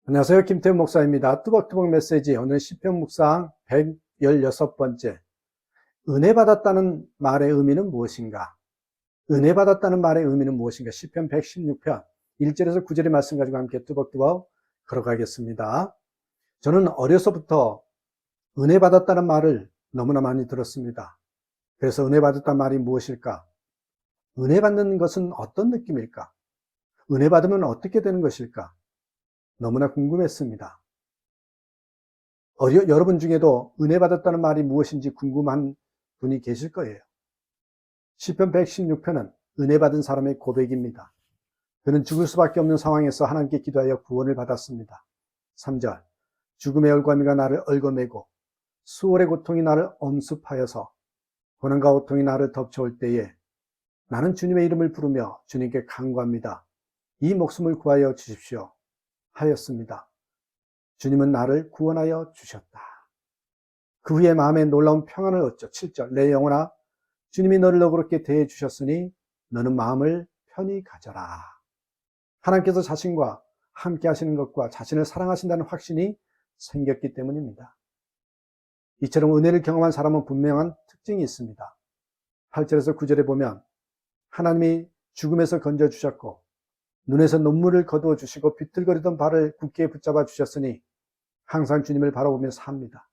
안녕하세요. 김태훈 목사입니다. 뚜벅뚜벅 메시지. 오늘 시편 묵상 116번째. 은혜 받았다는 말의 의미는 무엇인가? 은혜 받았다는 말의 의미는 무엇인가? 시편 116편 1절에서 9절의 말씀 가지고 함께 뚜벅뚜벅 걸어가겠습니다. 저는 어려서부터 은혜 받았다는 말을 너무나 많이 들었습니다. 그래서 은혜 받았다는 말이 무엇일까? 은혜 받는 것은 어떤 느낌일까? 은혜 받으면 어떻게 되는 것일까? 너무나 궁금했습니다. 여러분 중에도 은혜 받았다는 말이 무엇인지 궁금한 분이 계실 거예요. 시편 116편은 은혜 받은 사람의 고백입니다. 그는 죽을 수밖에 없는 상황에서 하나님께 기도하여 구원을 받았습니다. 3절, 죽음의 얼과미가 나를 얽어매고 수월의 고통이 나를 엄습하여서 고난과 고통이 나를 덮쳐올 때에 나는 주님의 이름을 부르며 주님께 간구합니다. 이 목숨을 구하여 주십시오 하였습니다. 주님은 나를 구원하여 주셨다. 그 후에 마음에 놀라운 평안을 얻죠. 7절, 내 영혼아 주님이 너를 너그럽게 대해 주셨으니 너는 마음을 편히 가져라. 하나님께서 자신과 함께 하시는 것과 자신을 사랑하신다는 확신이 생겼기 때문입니다. 이처럼 은혜를 경험한 사람은 분명한 특징이 있습니다. 8절에서 9절에 보면 하나님이 죽음에서 건져주셨고 눈에서 눈물을 거두어 주시고 비틀거리던 발을 굳게 붙잡아 주셨으니 항상 주님을 바라보며 삽니다.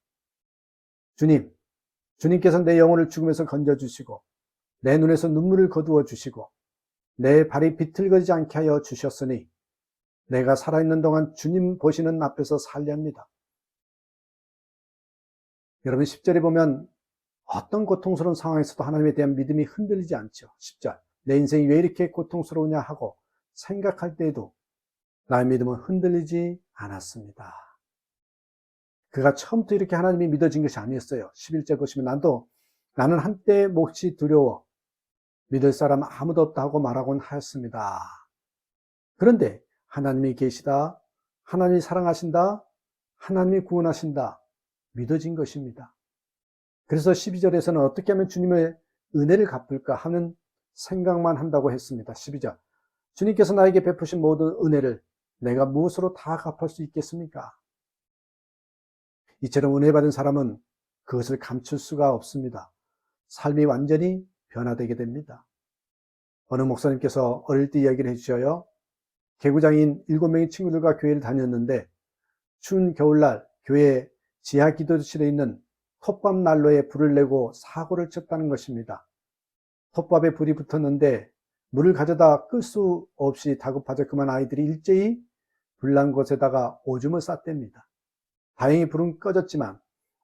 주님께서 내 영혼을 죽음에서 건져주시고 내 눈에서 눈물을 거두어 주시고 내 발이 비틀거리지 않게 하여 주셨으니 내가 살아있는 동안 주님 보시는 앞에서 살렵니다. 여러분 10절에 보면 어떤 고통스러운 상황에서도 하나님에 대한 믿음이 흔들리지 않죠. 10절, 내 인생이 왜 이렇게 고통스러우냐 하고 생각할 때에도 나의 믿음은 흔들리지 않았습니다. 그가 처음부터 이렇게 하나님이 믿어진 것이 아니었어요. 11절 보시면 나는 한때 몹시 두려워 믿을 사람 아무도 없다 하고 말하곤 하였습니다. 그런데 하나님이 계시다, 하나님이 사랑하신다, 하나님이 구원하신다 믿어진 것입니다. 그래서 12절에서는 어떻게 하면 주님의 은혜를 갚을까 하는 생각만 한다고 했습니다. 12절, 주님께서 나에게 베푸신 모든 은혜를 내가 무엇으로 다 갚을 수 있겠습니까? 이처럼 은혜 받은 사람은 그것을 감출 수가 없습니다. 삶이 완전히 변화되게 됩니다. 어느 목사님께서 어릴 때 이야기를 해주셔요. 개구장인 7명의 친구들과 교회를 다녔는데 추운 겨울날 교회 지하 기도실에 있는 톱밥 난로에 불을 내고 사고를 쳤다는 것입니다. 톱밥에 불이 붙었는데 물을 가져다 끌 수 없이 다급하자 그만 아이들이 일제히 불난 곳에다가 오줌을 쌌답니다. 다행히 불은 꺼졌지만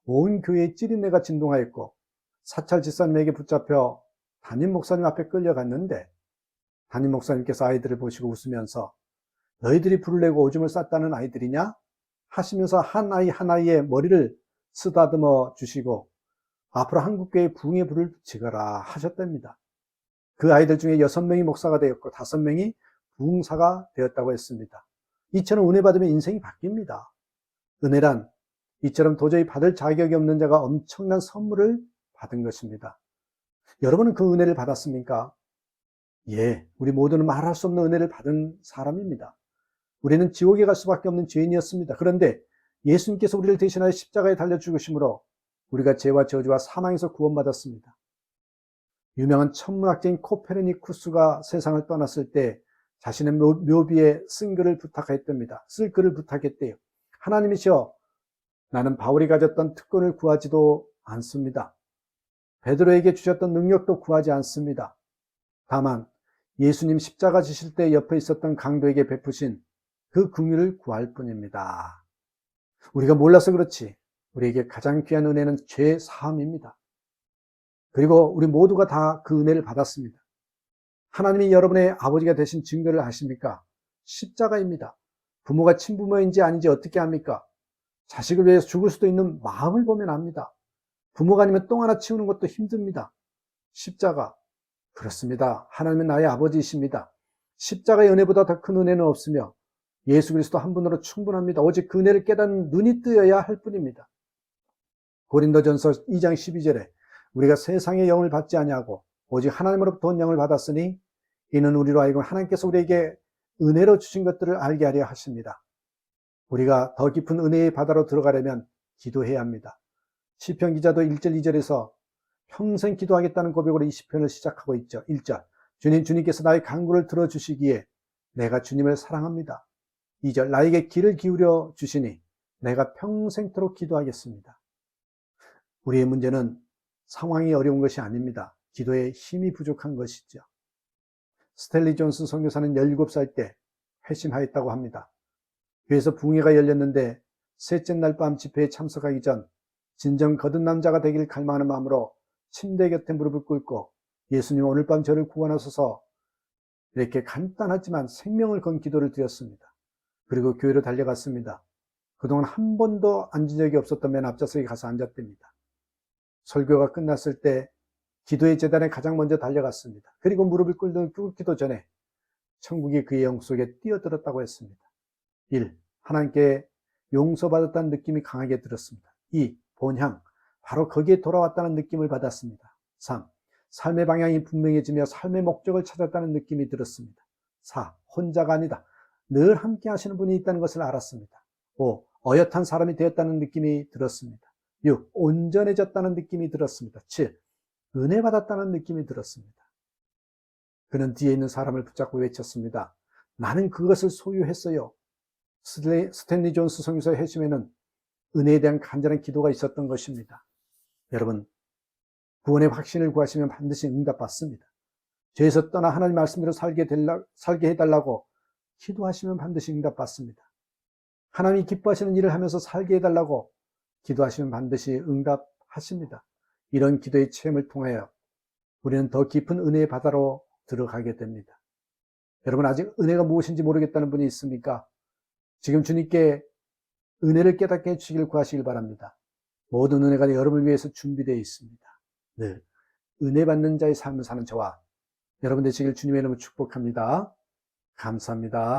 온 교회에 찌린내가 진동하였고 사찰 집사님에게 붙잡혀 담임 목사님 앞에 끌려갔는데 담임 목사님께서 아이들을 보시고 웃으면서 너희들이 불을 내고 오줌을 쌌다는 아이들이냐? 하시면서 한 아이 한 아이의 머리를 쓰다듬어 주시고 앞으로 한국교회에 부흥의 불을 붙이거라 하셨답니다. 그 아이들 중에 6명이 목사가 되었고 5명이 부흥사가 되었다고 했습니다. 이처럼 은혜 받으면 인생이 바뀝니다. 은혜란 이처럼 도저히 받을 자격이 없는 자가 엄청난 선물을 받은 것입니다. 여러분은 그 은혜를 받았습니까? 예, 우리 모두는 말할 수 없는 은혜를 받은 사람입니다. 우리는 지옥에 갈 수밖에 없는 죄인이었습니다. 그런데 예수님께서 우리를 대신하여 십자가에 달려 죽으심으로 우리가 죄와 저주와 사망에서 구원받았습니다. 유명한 천문학자인 코페르니쿠스가 세상을 떠났을 때 자신의 묘비에 쓴 글을 부탁했답니다. 쓸 글을 부탁했대요. 하나님이시여, 나는 바울이 가졌던 특권을 구하지도 않습니다. 베드로에게 주셨던 능력도 구하지 않습니다. 다만 예수님 십자가 지실 때 옆에 있었던 강도에게 베푸신 그 긍휼을 구할 뿐입니다. 우리가 몰라서 그렇지 우리에게 가장 귀한 은혜는 죄 사함입니다. 그리고 우리 모두가 다 그 은혜를 받았습니다. 하나님이 여러분의 아버지가 되신 증거를 아십니까? 십자가입니다. 부모가 친부모인지 아닌지 어떻게 합니까? 자식을 위해서 죽을 수도 있는 마음을 보면 압니다. 부모가 아니면 똥 하나 치우는 것도 힘듭니다. 십자가. 그렇습니다. 하나님은 나의 아버지이십니다. 십자가의 은혜보다 더 큰 은혜는 없으며 예수 그리스도 한 분으로 충분합니다. 오직 그 은혜를 깨닫는 눈이 뜨여야 할 뿐입니다. 고린도전서 2장 12절에 우리가 세상의 영을 받지 아니하고 오직 하나님으로부터 온 영을 받았으니 이는 우리로 하여금 하나님께서 우리에게 은혜로 주신 것들을 알게 하려 하십니다. 우리가 더 깊은 은혜의 바다로 들어가려면 기도해야 합니다. 시편 기자도 1절 2절에서 평생 기도하겠다는 고백으로 이 시편을 시작하고 있죠. 1절 주님께서 나의 간구를 들어주시기에 내가 주님을 사랑합니다. 2절 나에게 귀를 기울여 주시니 내가 평생토록 기도하겠습니다. 우리의 문제는 상황이 어려운 것이 아닙니다. 기도에 힘이 부족한 것이죠. 스탠리 존스 선교사는 17살 때 회심하였다고 합니다. 교회에서 붕회가 열렸는데 셋째 날 밤 집회에 참석하기 전 진정 거듭 남자가 되길 갈망하는 마음으로 침대 곁에 무릎을 꿇고 예수님 오늘 밤 저를 구원하소서 이렇게 간단하지만 생명을 건 기도를 드렸습니다. 그리고 교회로 달려갔습니다. 그동안 한 번도 앉은 적이 없었던 맨 앞좌석에 가서 앉았답니다. 설교가 끝났을 때 기도의 재단에 가장 먼저 달려갔습니다. 그리고 무릎을 꿇기도 전에 천국이 그의 영 속에 뛰어들었다고 했습니다. 1. 하나님께 용서받았다는 느낌이 강하게 들었습니다. 2. 본향, 바로 거기에 돌아왔다는 느낌을 받았습니다. 3. 삶의 방향이 분명해지며 삶의 목적을 찾았다는 느낌이 들었습니다. 4. 혼자가 아니다. 늘 함께 하시는 분이 있다는 것을 알았습니다. 5. 어엿한 사람이 되었다는 느낌이 들었습니다. 6. 온전해졌다는 느낌이 들었습니다. 7. 은혜 받았다는 느낌이 들었습니다. 그는 뒤에 있는 사람을 붙잡고 외쳤습니다. 나는 그것을 소유했어요. 스탠리 존스 선교사의 회심에는 은혜에 대한 간절한 기도가 있었던 것입니다. 여러분, 구원의 확신을 구하시면 반드시 응답받습니다. 죄에서 떠나 하나님 말씀대로 살게 해달라고 기도하시면 반드시 응답받습니다. 하나님이 기뻐하시는 일을 하면서 살게 해달라고 기도하시면 반드시 응답하십니다. 이런 기도의 체험을 통하여 우리는 더 깊은 은혜의 바다로 들어가게 됩니다. 여러분, 아직 은혜가 무엇인지 모르겠다는 분이 있습니까? 지금 주님께 은혜를 깨닫게 해주시길 구하시길 바랍니다. 모든 은혜가 여러분을 위해서 준비되어 있습니다. 늘 은혜 받는 자의 삶을 사는 저와 여러분 되시길 주님의 이름으로 축복합니다. 감사합니다.